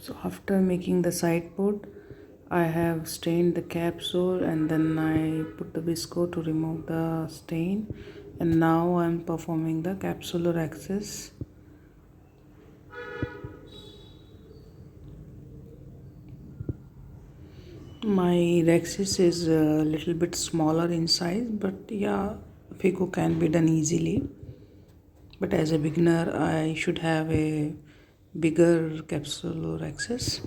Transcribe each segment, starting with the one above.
So after making the side port, I have stained the capsule and then I put the visco to remove the stain, and now I'm performing the capsular access. My Rexis is a little bit smaller in size, but yeah, Fico can be done easily. But as a beginner, I should have a bigger capsular access.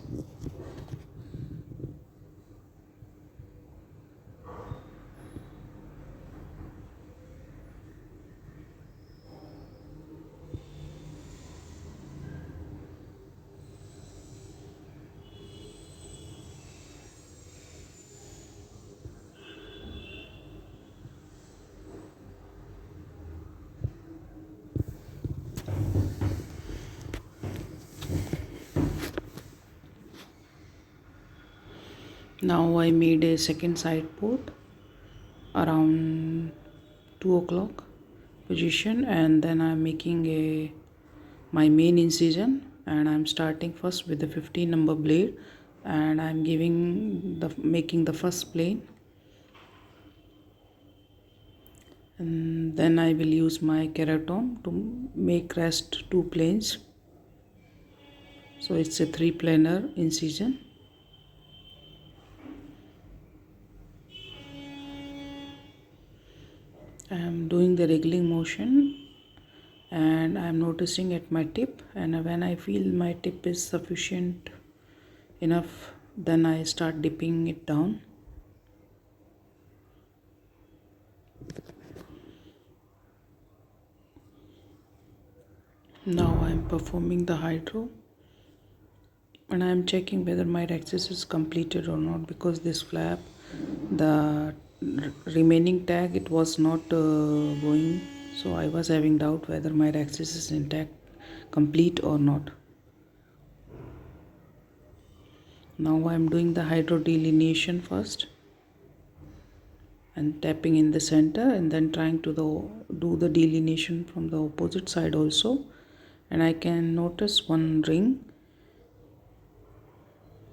Now I made a second side port around 2 o'clock position, and then I'm making a my main incision, and I'm starting first with the 15 number blade, and I'm making the first plane, and then I will use my keratome to make rest two planes. So it's a three planar incision. I'm doing the wriggling motion, and I'm noticing at my tip, and when I feel my tip is sufficient enough, then I start dipping it down. Now I'm performing the hydro, and I'm checking whether my axis is completed or not, because this flap, the remaining tag, it was not going, so I was having doubt whether my axis is intact, complete or not. Now I'm doing the hydro delineation first and tapping in the center, and then trying to do the delineation from the opposite side also, and I can notice one ring,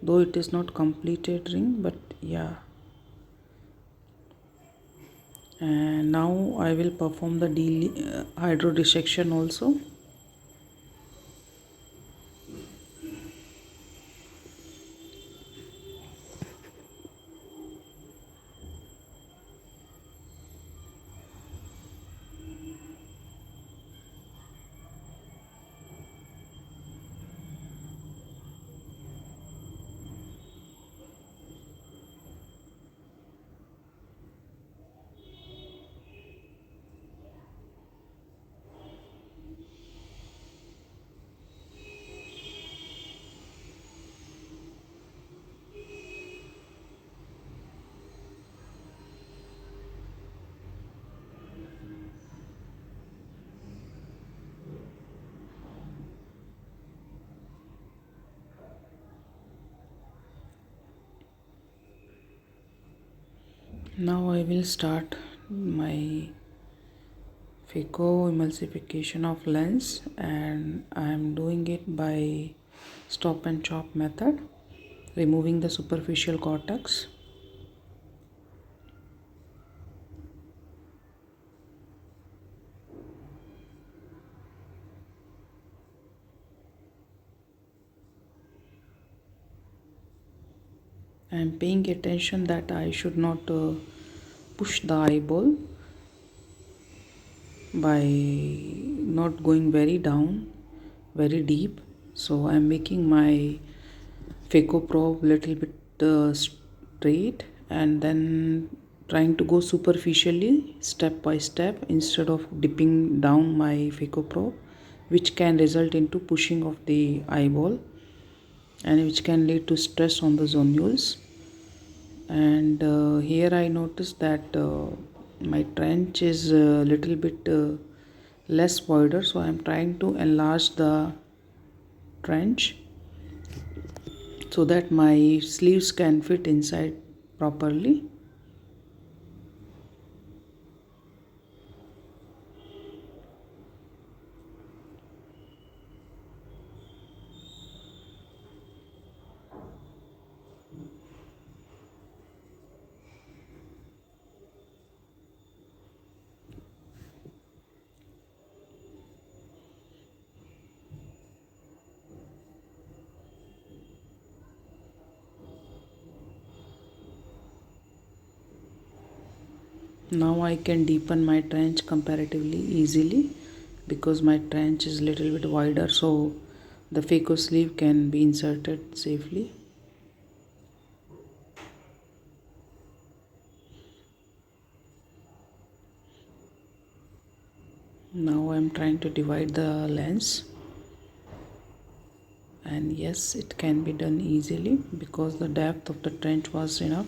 though it is not completed ring, but yeah. And now I will perform the hydro dissection also. Now I will start my Fico emulsification of lens, and I am doing it by stop and chop method, removing the superficial cortex. I am paying attention that I should not push the eyeball by not going very down, very deep. So I'm making my phaco probe little bit straight, and then trying to go superficially step by step instead of dipping down my phaco probe, which can result into pushing of the eyeball and which can lead to stress on the zonules. And here I noticed that my trench is a little bit less wider, so I'm trying to enlarge the trench so that my sleeves can fit inside properly. Now I can deepen my trench comparatively easily because my trench is little bit wider, so the phaco sleeve can be inserted safely. Now I'm trying to divide the lens, and yes, it can be done easily because the depth of the trench was enough.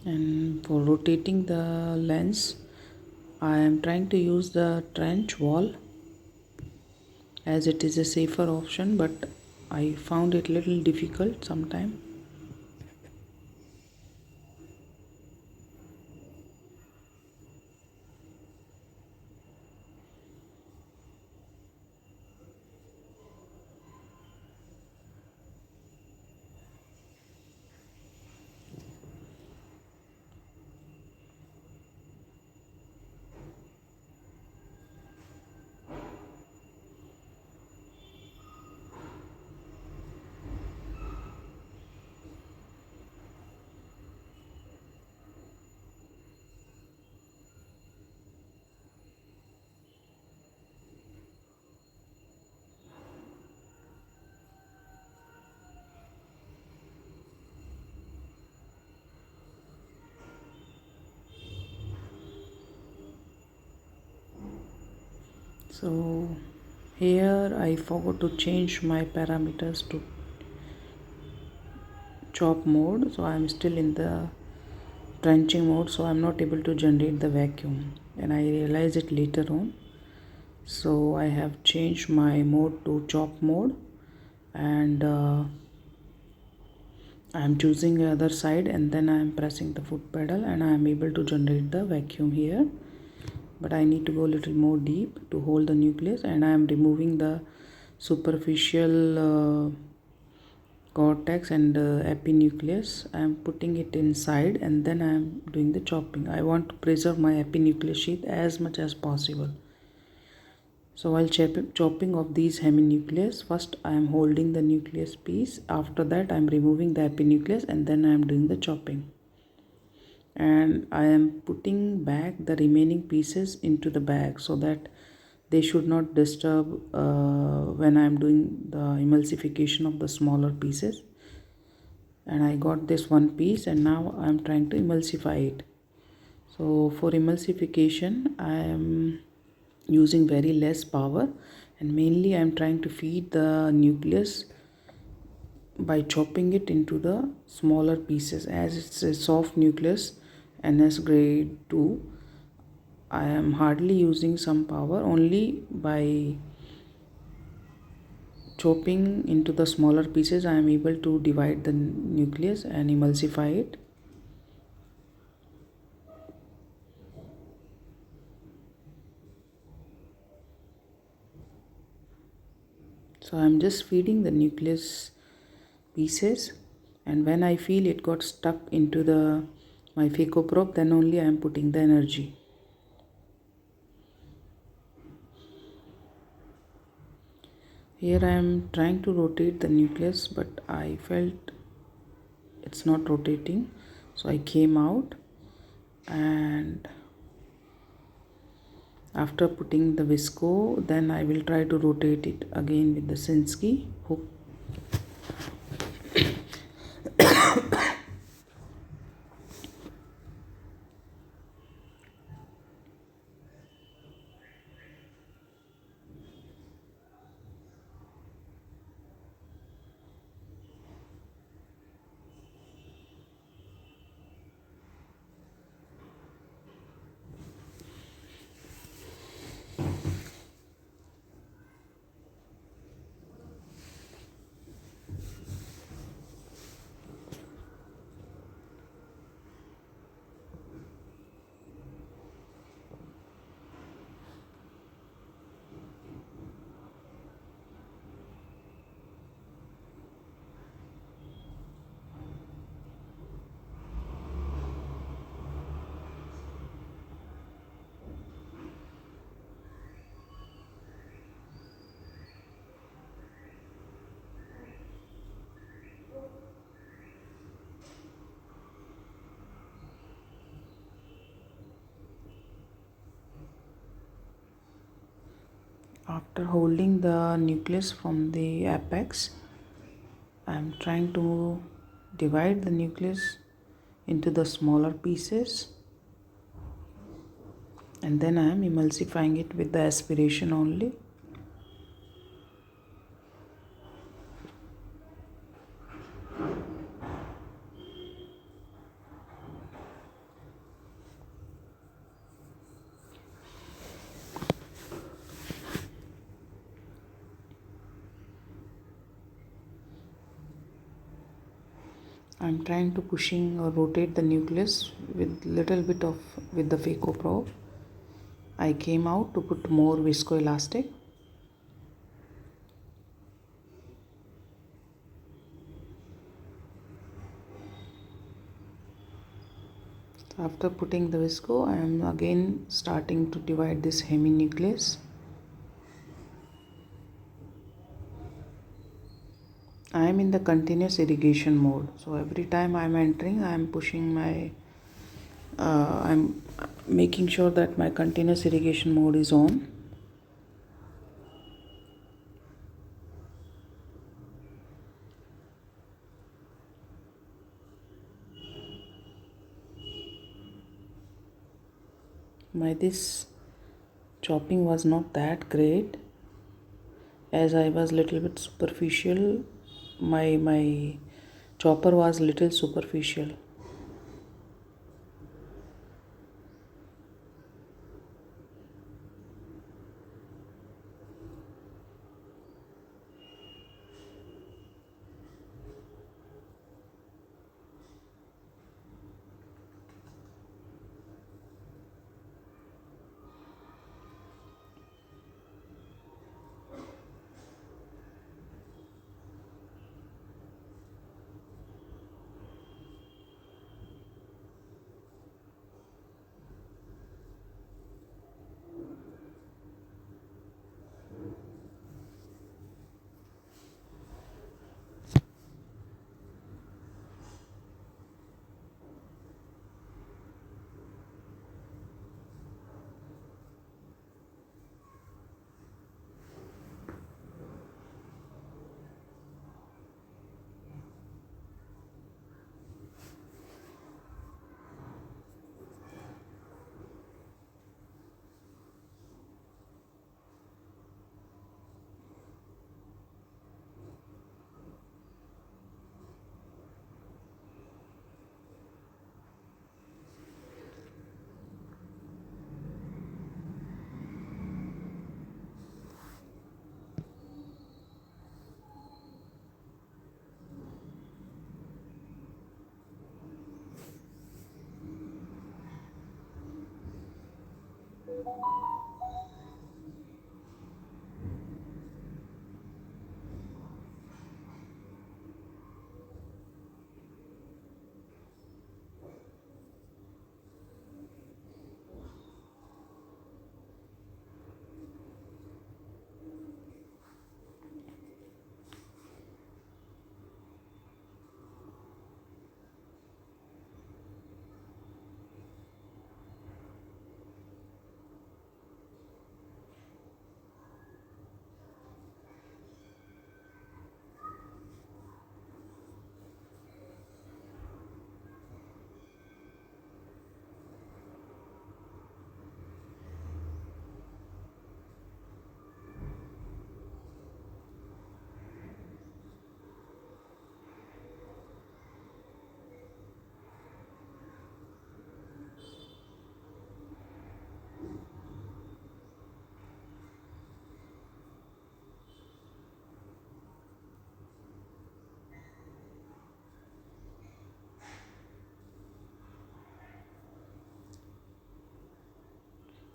And for rotating the lens, I am trying to use the trench wall as it is a safer option, but I found it little difficult sometime. So here I forgot to change my parameters to chop mode, so I'm still in the trenching mode, so I'm not able to generate the vacuum, and I realize it later on. So I have changed my mode to chop mode, and I'm choosing the other side, and then I'm pressing the foot pedal and I'm able to generate the vacuum here. But I need to go a little more deep to hold the nucleus, and I am removing the superficial cortex and epinucleus. I am putting it inside, and then I am doing the chopping. I want to preserve my epinucleus sheath as much as possible. So while chopping of these heminucleus, first I am holding the nucleus piece. After that I am removing the epinucleus, and then I am doing the chopping. And I am putting back the remaining pieces into the bag so that they should not disturb when I am doing the emulsification of the smaller pieces. And I got this one piece, and now I am trying to emulsify it. So for emulsification I am using very less power, and mainly I am trying to feed the nucleus by chopping it into the smaller pieces. As it's a soft nucleus, NS grade 2, I am hardly using some power. Only by chopping into the smaller pieces I am able to divide the nucleus and emulsify it. So I am just feeding the nucleus pieces, and when I feel it got stuck into the my phaco probe, then only I am putting the energy. Here I am trying to rotate the nucleus, but I felt it's not rotating, so I came out, and after putting the visco, then I will try to rotate it again with the Sinskey hook. After holding the nucleus from the apex, I am trying to divide the nucleus into the smaller pieces, and then I am emulsifying it with the aspiration only. I'm trying to pushing or rotate the nucleus with little bit of with the phaco probe. I came out to put more viscoelastic. After putting the visco, I am again starting to divide this heminucleus. I am in the continuous irrigation mode, so every time I am entering, I am pushing my I'm making sure that my continuous irrigation mode is on. My this chopping was not that great, as I was little bit superficial. My chopper was little superficial.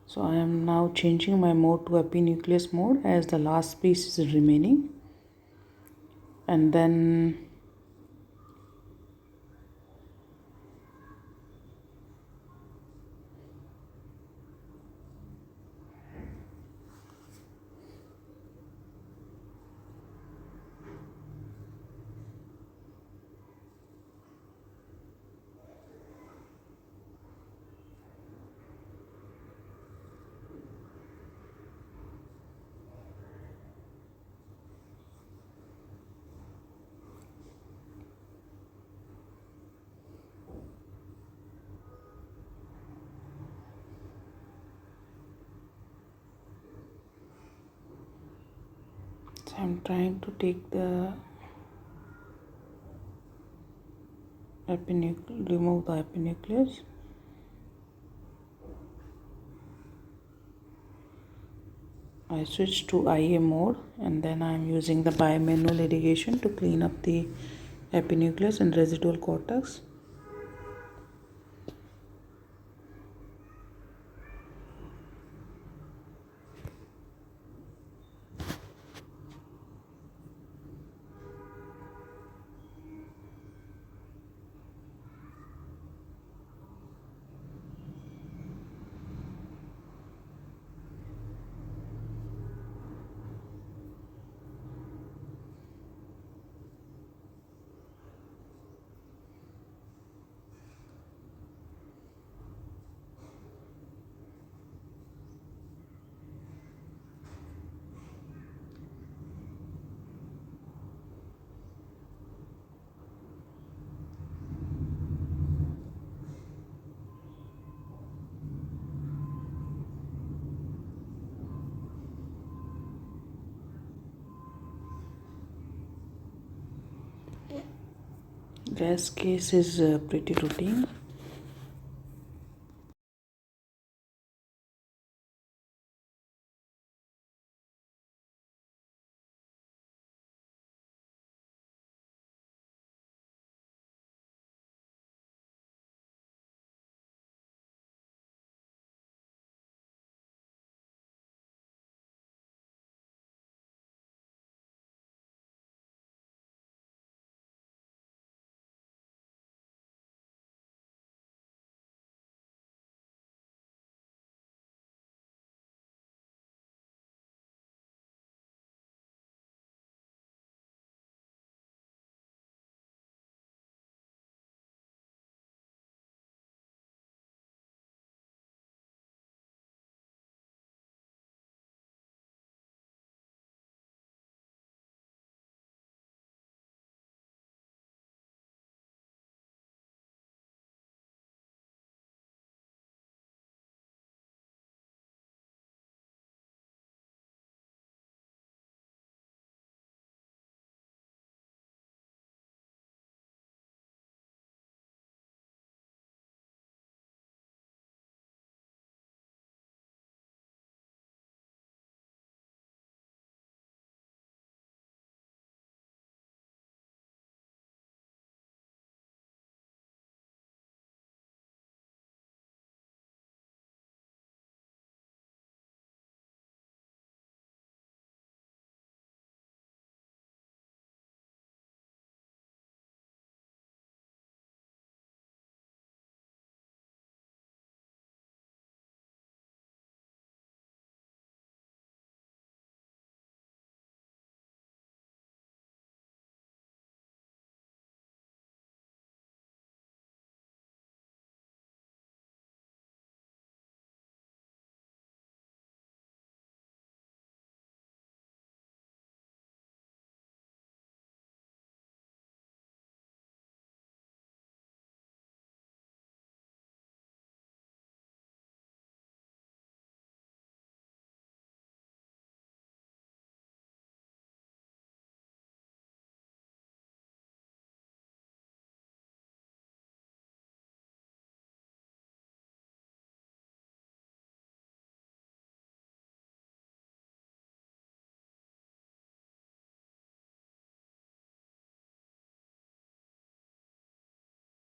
So I am now changing my mode to epinucleus mode as the last piece is remaining, and then I'm trying to take the remove the epinucleus. I switch to IA mode, and then I'm using the bimanual irrigation to clean up the epinucleus and residual cortex. Gas case is pretty routine.